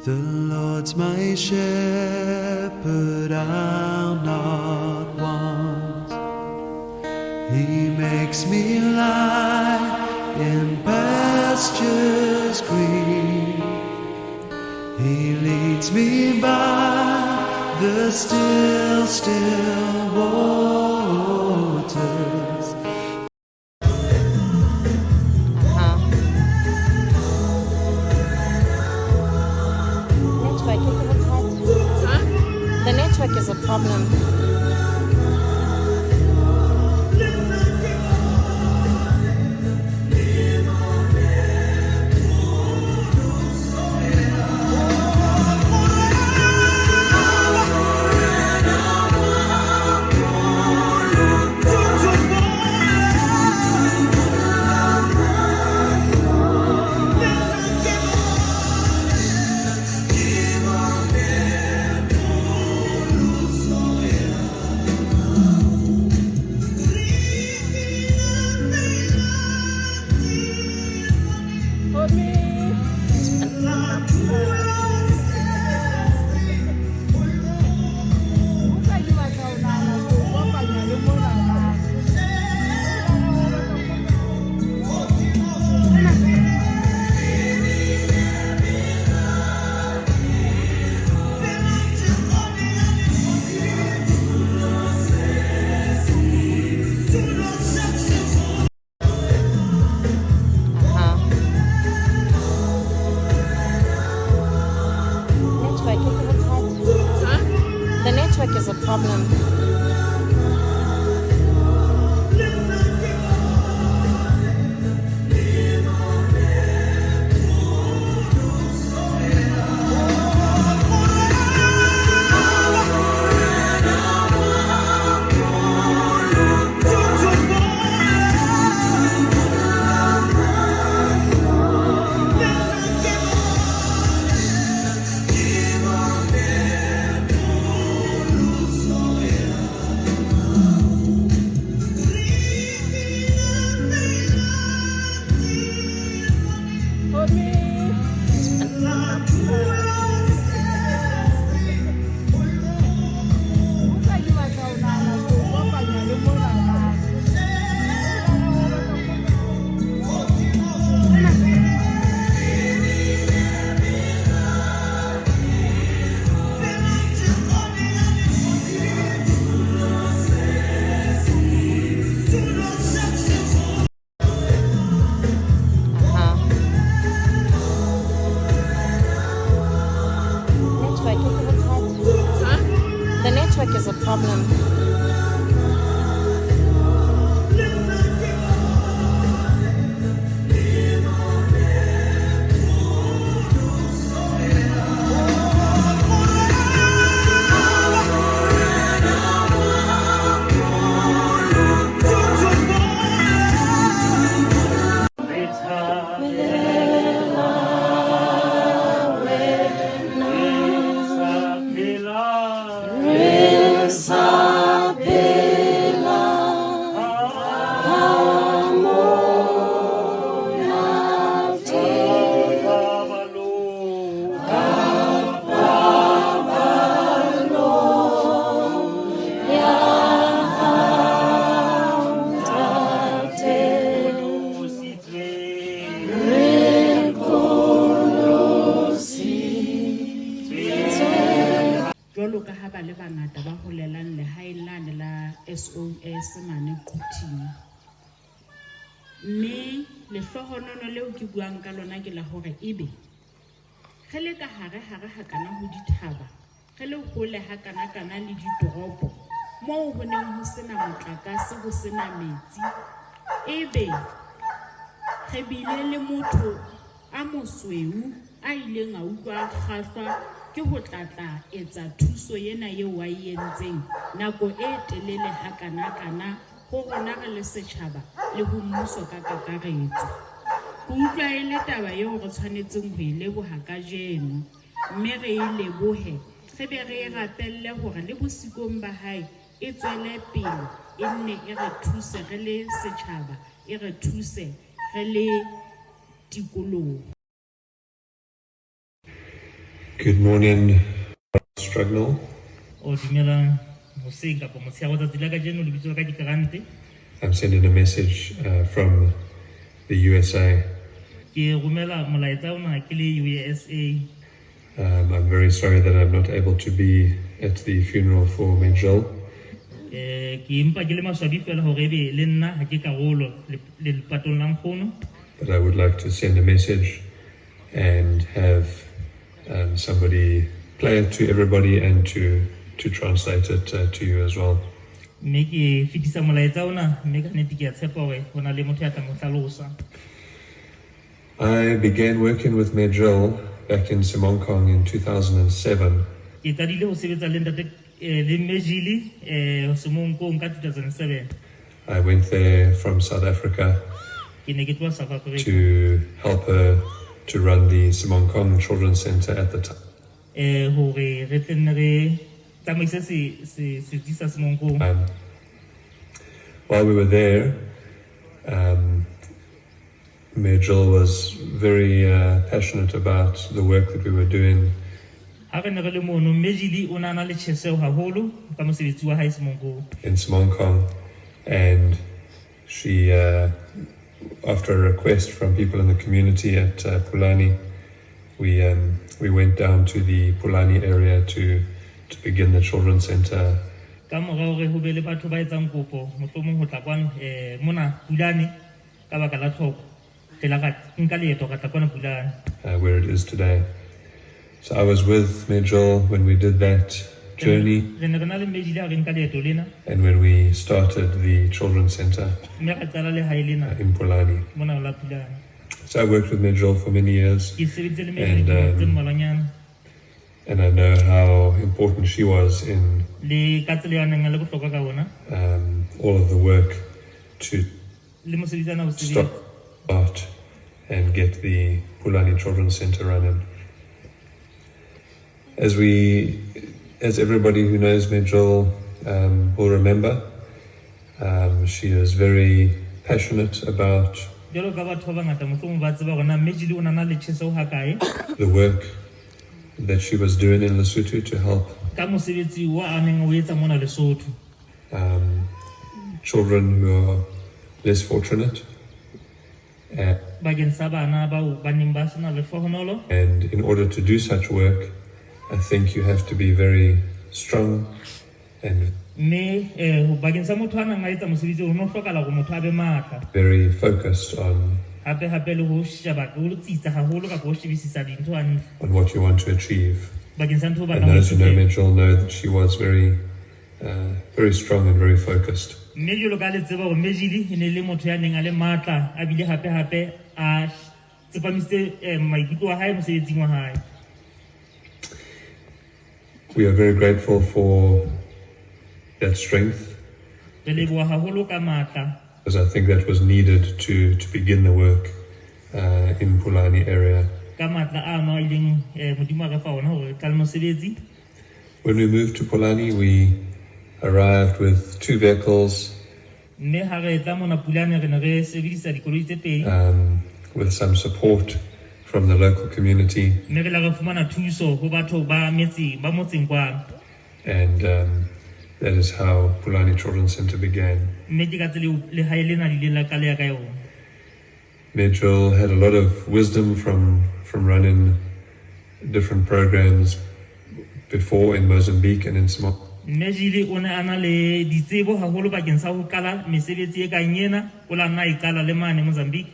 The Lord's my shepherd, I'll not want. He makes me lie in pastures green. He leads me by the still, still waters. The network is a problem. The network is a problem. The network is a problem. SOS mane Quting mme le hlohonono leo ke buang ka lona ke la hore ebe ge le ka hare hakana ho dithaba ge le hole hakana le ditoropo moo ho neng ho sena motlakase ho sena metsi ebe ge bile le motho a mosweu a ileng a utlwa kgahlwa ke ho tlatla etsa thuso yena eo wa yentseng nako e telele hakana ho rona re le setjhaba le ho mmuso ka kakaretso ho utlwa e le taba eo re tshwanetseng ho ileboha ka jeno mme re e lebohe re be re rapelle hore le bosikong ba hae e tswele pele e nne e re thuse re le setjhaba e re thuse re le tikoloho. Good morning, Strugnall. O dumelang hoseng kapa motshehare wa tsatsi la kajeno lebitso la ka ke Grant. I'm sending a message from the USA. Ke romela molaetsa ona ke le USA. I'm very sorry that I'm not able to be at the funeral for Jill. Ke impa ke le maswabi fela hore ebe le nna ha ke karolo le lepatong la nkgono. But I would like to send a message and have somebody play it to everybody and to translate it to you as well. Mme ke fitisa molaetsa ona mme ka nnete ke a tshepa hore ho na le motho ya tla mo hlalosa. I began working with Jill back in Semonkong in 2007. Ke qadile ho sebetsa le ntate le Mejili Semonkong ka 2007. I went there from South Africa Ke ne ke tloha South Africa to help her to run the Semonkong Children's Center at the time. hore re tenne re tsamaise se disa Semonkong. While we were there, Jill was very passionate about the work that we were doing. Ha re ne re le mono Mejili o na na le tjheseho haholo ka mosebetsi wa hae Semonkong. In Semonkong, and she, after a request from people in the community at Pulane, we went down to the Pulane area to begin the children's center. Ka morao re ho be le batho ba etsang kopo mohlomong ho tla kwana mona Pulane ka baka la tlhoko re la ka nka leeto ka tla kwana Pulane. Where it is today. So I was with Jill when we did that journey Re ne re na le Mejili ha re nka leeto lena and when we started the children's center mme ka qala le hae lena in Pulane. mona la Pulane. So I worked with Jill for many years, Ke sebeditse le Mejili tse mmalwanyana and I know how important she was in le ka tsela ya neng le bohlokwa ka ona all of the work to le mosebetsana ho sebetsa. start and get the Pulane Children's Center running. As everybody who knows Jill will remember, she is very passionate about Jwalo ka batho ba bangata mohlomong ba tseba hore na Mejili o na na le tjheseho ha kae the work that she was doing in Lesotho to help ka mosebetsi wa a neng o etsa mona Lesotho. children who are less fortunate. Bakeng sa bana bao ba neng ba sena lehlohonolo. And in order to do such work, I think you have to be very strong and Mme bakeng sa motho a nang a etsa mosebetsi o no hlokahala hore motho a be matla. very focused on Hape le ho sheba ho tsitsa haholo ka ho shebisisa dintho hantle. what you want to achieve. Bakeng sa ntho ba And those who know Jill know that she was very strong and very focused. mme jwalo ka le tseba hore Mejili e ne le motho ya neng a le matla a bile hape a tsepamisitse maikutlo a hae mosebetsing wa hae. We are very grateful for that strength, Re leboha haholo ka matla because I think that was needed to begin the work in Pulane area. ka matla a no ileng modimo a re fa ona hore re qale mosebetsi. When we moved to Pulane, we arrived with 2 vehicles Mme ha re tla mona Pulane re ne re sebedisa dikoloi tse pedi with some support from the local community, mme re la re fumana thuso ho batho ba motseng kwana. and that is how Pulane Children's Center began. Mme ke ka tsela le hae lena le la qaleha ka yona. Jill had a lot of wisdom from running different programs before in Mozambique and in Somalia. Mejili o ne a na le ditsebo haholo bakeng sa ho qala mesebetsi e kang ena o la nna e qala le mane Mozambique.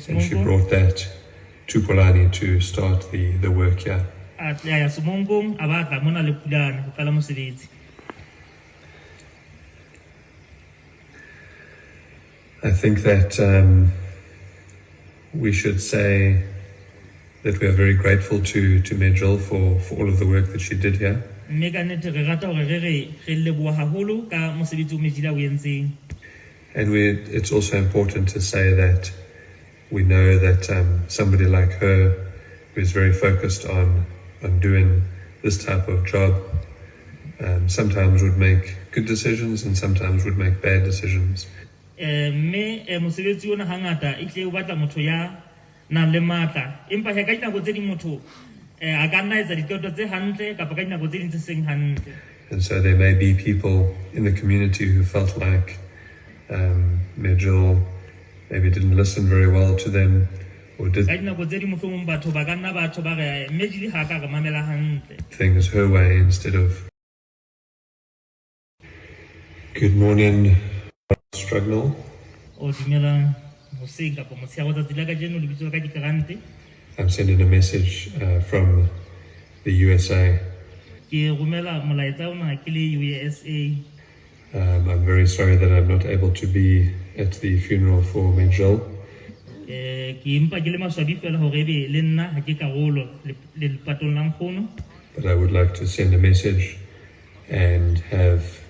And she brought that to Pulane to start the work here. A tla ya Semonkong a ba tla mona le Pulane ho qala mosebetsi. I think that we should say that we are very grateful to Jill for all of the work that she did here. Mme ka nnete re rata hore re leboha haholo ka mosebetsi o Mejili a o entseng. And it's also important to say that we know that somebody like her, who is very focused on doing this type of job, sometimes would make good decisions and sometimes would make bad decisions. Mme mosebetsi ona hangata e tle o batla motho ya nang le matla empa he ka dinako tse ding motho a ka nna etsa diqeto tse hantle kapa ka dinako tse ding tse seng hantle. And so there may be people in the community who felt like Jill maybe didn't listen very well to them, or did Ka dinako tse ding mohlomong batho ba ka nna batho ba re mme Jill ha ka re mamela hantle. things her way instead of. Good morning, Struggle. O dumelang hoseng kapa motshehare wa tsatsi la kajeno lebitso la ka ke Grant. I'm sending a message from the USA. Ke romela molaetsa ona ke le USA. I'm very sorry that I'm not able to be at the funeral for Jill. Ke impa ke le maswabi fela hore ebe le nna ha ke karolo le lepatong la nkgono. But I would like to send a message and have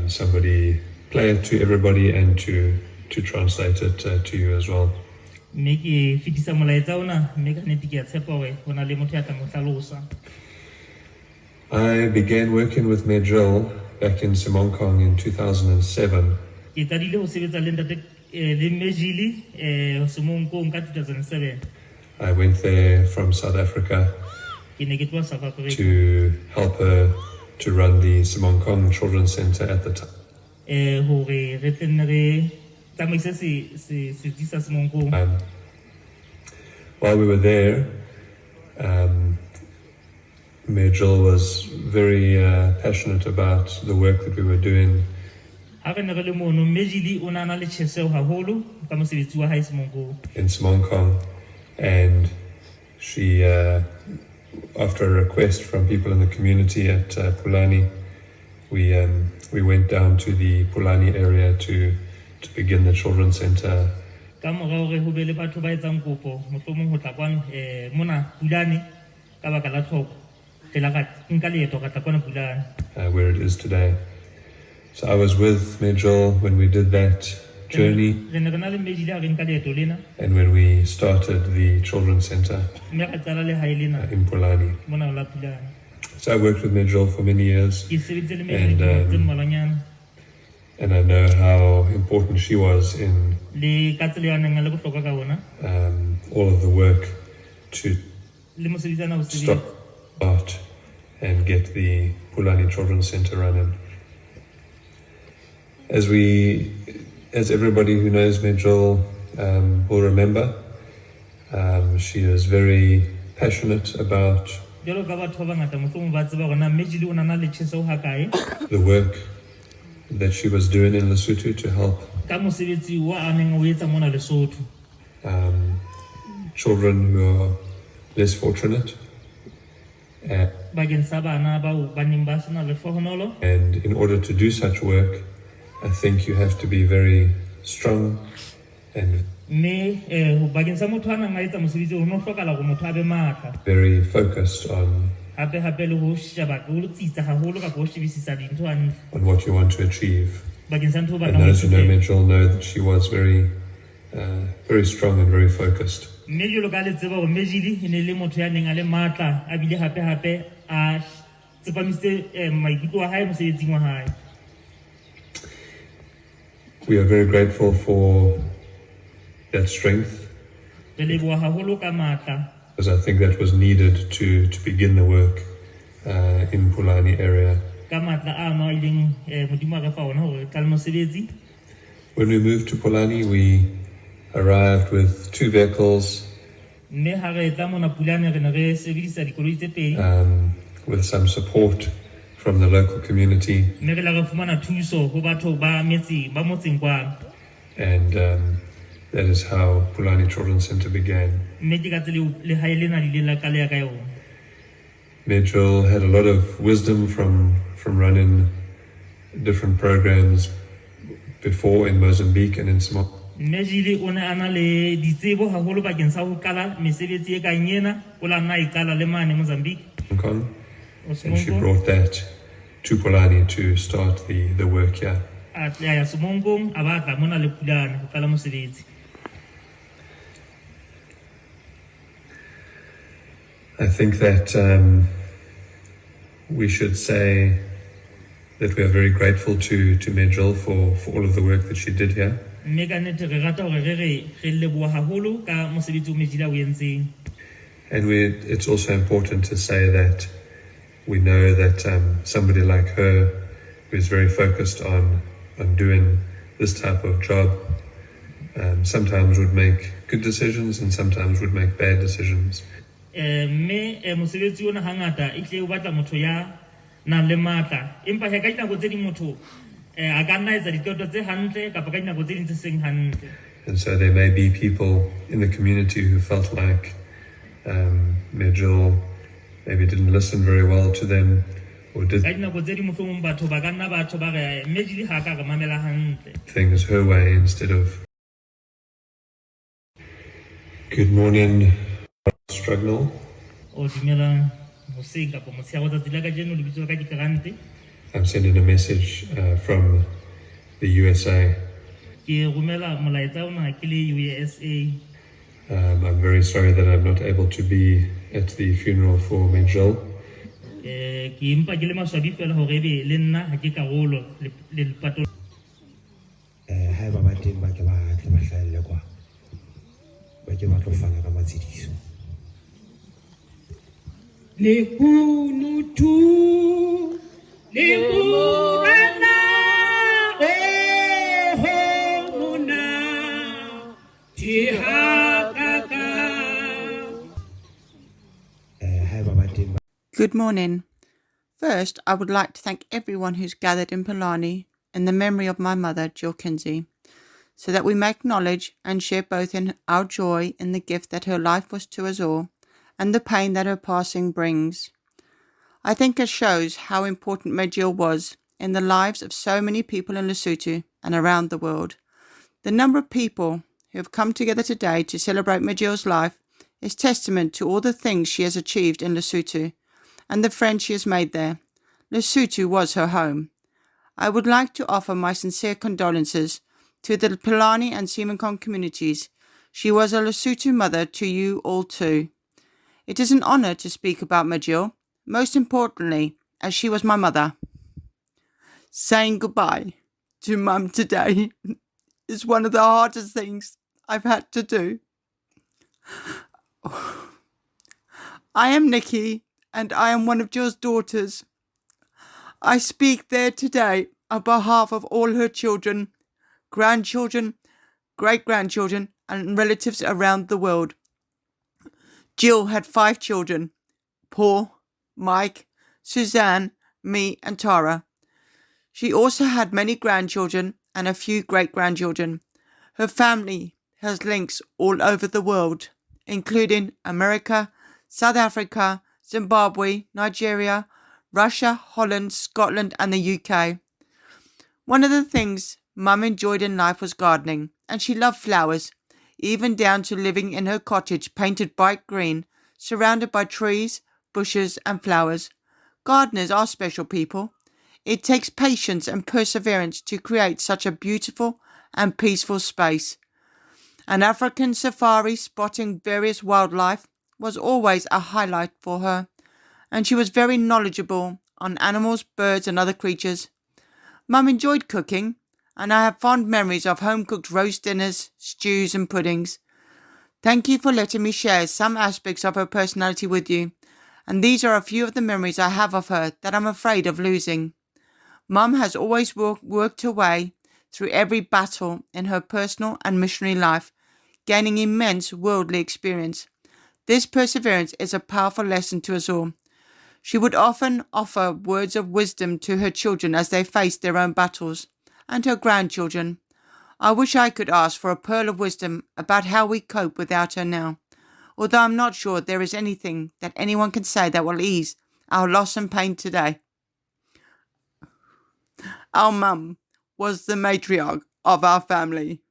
somebody play it to everybody and to translate it to you as well. Mme ke fetisa molaetsa ona mme ka nnete ke a tshepa hore ho na le motho ya tla mo hlalosa. I began working with Jill back in Semonkong in 2007. Ke qadile ho sebetsa le ntate le Mejili Semonkong ka 2007. I went there from South Africa Ke ne ke tloha South Africa to help her to run the Semonkong Children's Center at the time. hore re tenne re tsamaise se disa Semonkong. While we were there, Jill was very passionate about the work that we were doing. Ha re ne re le mono Mejili o na na le tjheseho haholo ka mosebetsi wa hae Semonkong. In Semonkong, and she, after a request from people in the community at Pulane, we went down to the Pulane area to begin the children's center. Ka mora hore ho be le batho ba etsang kopo mohlomong ho tla kwana mona Pulane ka baka la tlhoko ke la ka nka leeto ka tla kwana Pulane. Where it is today. So I was with Jill when we did that journey Re ne re na le Mejili ha re nka leeto lena and when we started the children's center mme ka qala le hae lena in Pulane. mona la Pulane. So I worked with Jill for many years, Ke sebeditse le Mejili tse mmalwanyana and I know how important she was in le ka tsela ya neng le bohlokwa ka ona all of the work to le mosebetsana ho sebetsa. start and get the Pulane Children's Center running. As everybody who knows Jill will remember, she is very passionate about Jwalo ka batho ba bangata mohlomong ba tseba hore na Mejili o na na le tjheseho ha kae the work that she was doing in Lesotho to help ka mosebetsi wa a neng o etsa mona Lesotho. children who are less fortunate. Bakeng sa bana bao ba neng ba sena lehlohonolo. And in order to do such work, I think you have to be very strong and Mme bakeng sa motho a nang a etsa mosebetsi o no hlokahala hore motho a be matla. very focused on Hape le ho sheba ho tsitsa haholo ka ho shebisisa dintho hantle. what you want to achieve. Bakeng sa ntho ba And those who know Jill know that she was very strong and very focused. mme jwalo ka le tseba hore Mejili e ne le motho ya neng a le matla a bile hape a tsepamisitse maikutlo a hae mosebetsing wa hae. We are very grateful for that strength, Re leboha haholo ka matla because I think that was needed to begin the work in Pulane area. ka matla a no ileng modimo a re fa ona hore re qale mosebetsi. When we moved to Pulane, we arrived with 2 vehicles Mme ha re tla mona Pulane re ne re sebedisa dikoloi tse pedi with some support from the local community, mme re la re fumana thuso ho batho ba motseng kwana. and that is how Pulane Children's Center began. Mme ke ka tsela le hae lena le la qaleha ka yona. Jill had a lot of wisdom from running different programs before in Mozambique and in Somalia. Mejili o ne a na le ditsebo haholo bakeng sa ho qala mesebetsi e kang ena o la nna e qala le mane Mozambique. And she brought that to Pulane to start the work here. A tla ya Semonkong a ba tla mona le Pulane ho qala mosebetsi. I think that we should say that we are very grateful to Jill for all of the work that she did here. Mme ka nnete re rata hore re leboha haholo ka mosebetsi o Mejili o entseng. And it's also important to say that we know that somebody like her, who is very focused on doing this type of job, sometimes would make good decisions and sometimes would make bad decisions. Mme mosebetsi ona hangata e tle o batla motho ya nang le matla empa he ka dinako tse ding motho a ka nna etsa diqeto tse hantle kapa ka dinako tse ding tse seng hantle. And so there may be people in the community who felt like Jill maybe didn't listen very well to them or did things her way instead of. Good morning, Struggle. I'm sending a message from the USA. I'm very sorry that I'm not able to be at the funeral for Jill. Good morning. First, I would like to thank everyone who's gathered in Pulane in the memory of my mother, Jill Kinsey, so that we may acknowledge and share both in our joy in the gift that her life was to us all and the pain that her passing brings. I think it shows how important Jill was in the lives of so many people in Lesotho and around the world. The number of people who have come together today to celebrate Jill's life is testament to all the things she has achieved in Lesotho and the friends she has made there. Lesotho was her home. I would like to offer my sincere condolences to the Pulane and Semonkong communities. She was a Lesotho mother to you all too. It is an honour to speak about Jill, most importantly, as she was my mother. Saying goodbye to Mum today is one of the hardest things I've had to do. I am Nikki, and I am one of Jill's daughters. I speak there today on behalf of all her children, grandchildren, great-grandchildren, and relatives around the world. Jill had 5 children: Paul, Mike, Suzanne, me, and Tara. She also had many grandchildren and a few great-grandchildren. Her family has links all over the world, including America, South Africa, Zimbabwe, Nigeria, Russia, Holland, Scotland, and the UK. One of the things Mum enjoyed in life was gardening, and she loved flowers, even down to living in her cottage painted bright green, surrounded by trees, bushes, and flowers. Gardeners are special people. It takes patience and perseverance to create such a beautiful and peaceful space. An African safari spotting various wildlife was always a highlight for her, and she was very knowledgeable on animals, birds, and other creatures. Mum enjoyed cooking, and I have fond memories of home-cooked roast dinners, stews, and puddings. Thank you for letting me share some aspects of her personality with you, and these are a few of the memories I have of her that I'm afraid of losing. Mum has always worked her way through every battle in her personal and missionary life, gaining immense worldly experience. This perseverance is a powerful lesson to us all. She would often offer words of wisdom to her children as they faced their own battles, and her grandchildren. I wish I could ask for a pearl of wisdom about how we cope without her now, although I'm not sure there is anything that anyone can say that will ease our loss and pain today. Our mum was the matriarch of our family.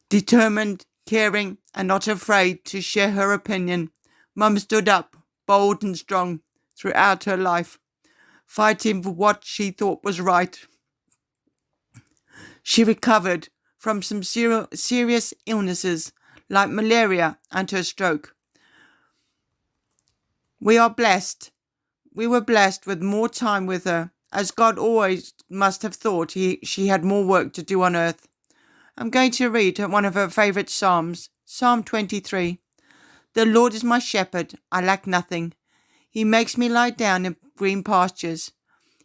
Determined, caring, and not afraid to share her opinion, Mum stood up, bold and strong, throughout her life, fighting for what she thought was right. She recovered from some serious illnesses like malaria and her stroke. We were blessed with more time with her, as God always must have thought she had more work to do on earth. I'm going to read one of her favourite Psalms, Psalm 23. The Lord is my shepherd, I lack nothing. He makes me lie down in green pastures.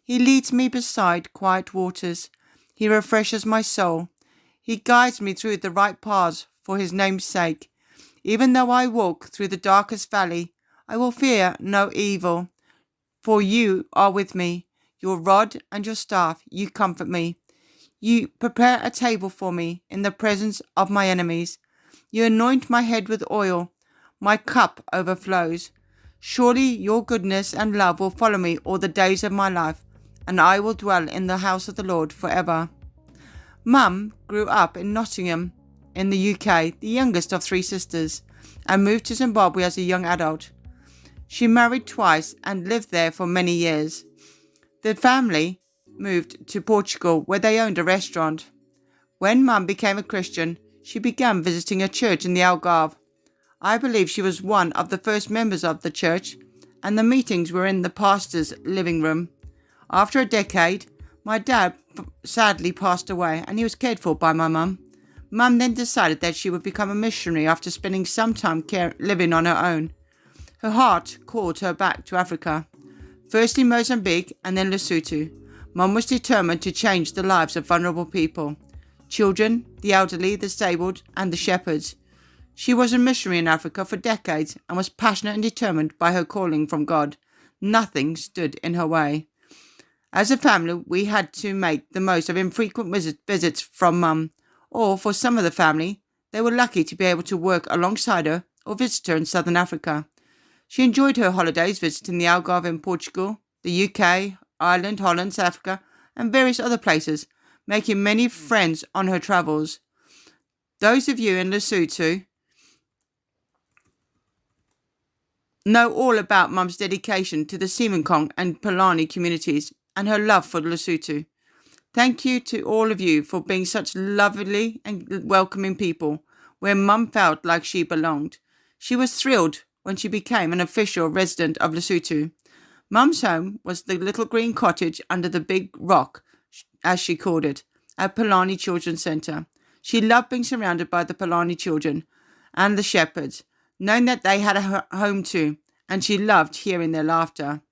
He leads me beside quiet waters. He refreshes my soul. He guides me through the right paths for his name's sake. Even though I walk through the darkest valley, I will fear no evil. For you are with me. Your rod and your staff, you comfort me. You prepare a table for me in the presence of my enemies. You anoint my head with oil. My cup overflows. Surely your goodness and love will follow me all the days of my life, and I will dwell in the house of the Lord forever. Mum grew up in Nottingham in the UK, the youngest of 3 sisters, and moved to Zimbabwe as a young adult. She married twice and lived there for many years. The family moved to Portugal, where they owned a restaurant. When Mum became a Christian, she began visiting a church in the Algarve. I believe she was one of the first members of the church, and the meetings were in the pastor's living room. After a decade, my dad sadly passed away, and he was cared for by my mum. Mum then decided that she would become a missionary after spending some time living on her own. Her heart called her back to Africa, firstly Mozambique and then Lesotho. Mum was determined to change the lives of vulnerable people, children, the elderly, the disabled, and the shepherds. She was a missionary in Africa for decades and was passionate and determined by her calling from God. Nothing stood in her way. As a family, we had to make the most of infrequent visits from Mum, or for some of the family, they were lucky to be able to work alongside her or visit her in southern Africa. She enjoyed her holidays visiting the Algarve in Portugal, the UK, Ireland, Holland, South Africa, and various other places, making many friends on her travels. Those of you in Lesotho know all about Mum's dedication to the Semonkong and Pulane communities and her love for Lesotho. Thank you to all of you for being such lovely and welcoming people, where Mum felt like she belonged. She was thrilled when she became an official resident of Lesotho. Mum's home was the little green cottage under the big rock, as she called it, at Pulane Children's Centre. She loved being surrounded by the Pulane children and the shepherds, knowing that they had a home too, and she loved hearing their laughter.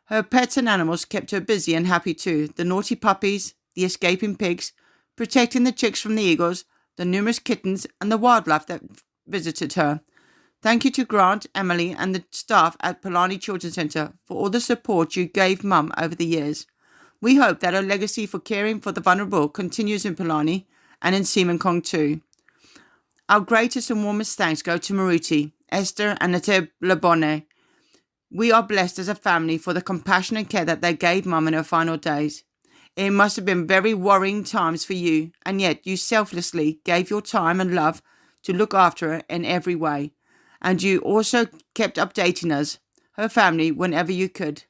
Her pets and animals kept her busy and happy too. The naughty puppies, the escaping pigs, protecting the chicks from the eagles, the numerous kittens, and the wildlife that visited her. Thank you to Grant, Emily, and the staff at Pulane Children's Centre for all the support you gave Mum over the years. We hope that her legacy for caring for the vulnerable continues in Pulane and in Semonkong too. Our greatest and warmest thanks go to Moruti, Ester and Ntate Labone. We are blessed as a family for the compassion and care that they gave Mum in her final days. It must have been very worrying times for you, and yet you selflessly gave your time and love to look after her in every way. And you also kept updating us, her family, whenever you could.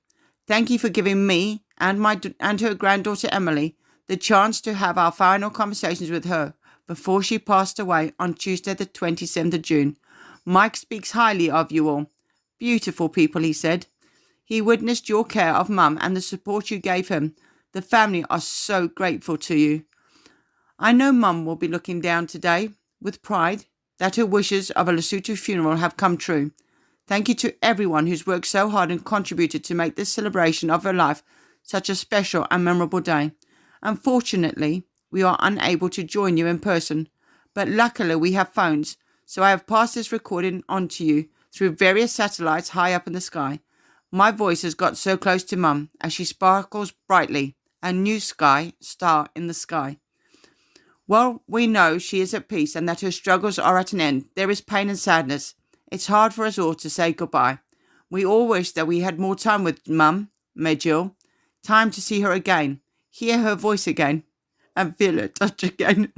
Thank you for giving me and her granddaughter Emily the chance to have our final conversations with her before she passed away on Tuesday the 27th of June. Mike speaks highly of you all. Beautiful people, he said. He witnessed your care of Mum and the support you gave him. The family are so grateful to you. I know Mum will be looking down today with pride that her wishes of a Lesotho funeral have come true. Thank you to everyone who's worked so hard and contributed to make this celebration of her life such a special and memorable day. Unfortunately, we are unable to join you in person, but luckily we have phones, so I have passed this recording on to you through various satellites high up in the sky. My voice has got so close to Mum as she sparkles brightly, a new star in the sky. While we know she is at peace and that her struggles are at an end, there is pain and sadness. It's hard for us all to say goodbye. We all wish that we had more time with Mum, Jill, time to see her again, hear her voice again, and feel her touch again.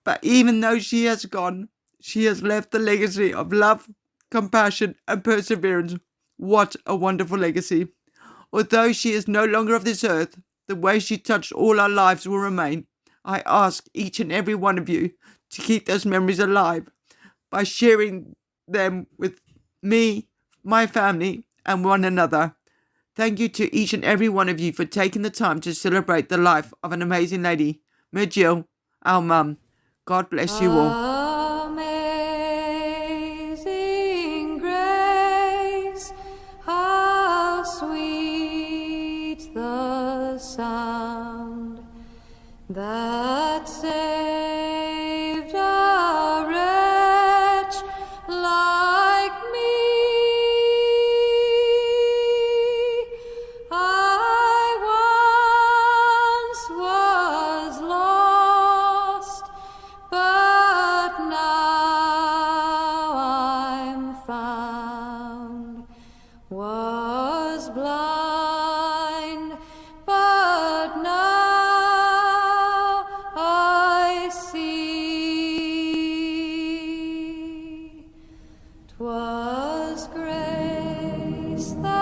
But even though she has gone, she has left the legacy of love, compassion, and perseverance. What a wonderful legacy. Although she is no longer of this earth, the way she touched all our lives will remain. I ask each and every one of you to keep those memories alive by sharing them with me, my family, and one another. Thank you to each and every one of you for taking the time to celebrate the life of an amazing lady, Jill, our Mum. God bless you all. Amen. 'Twas grace that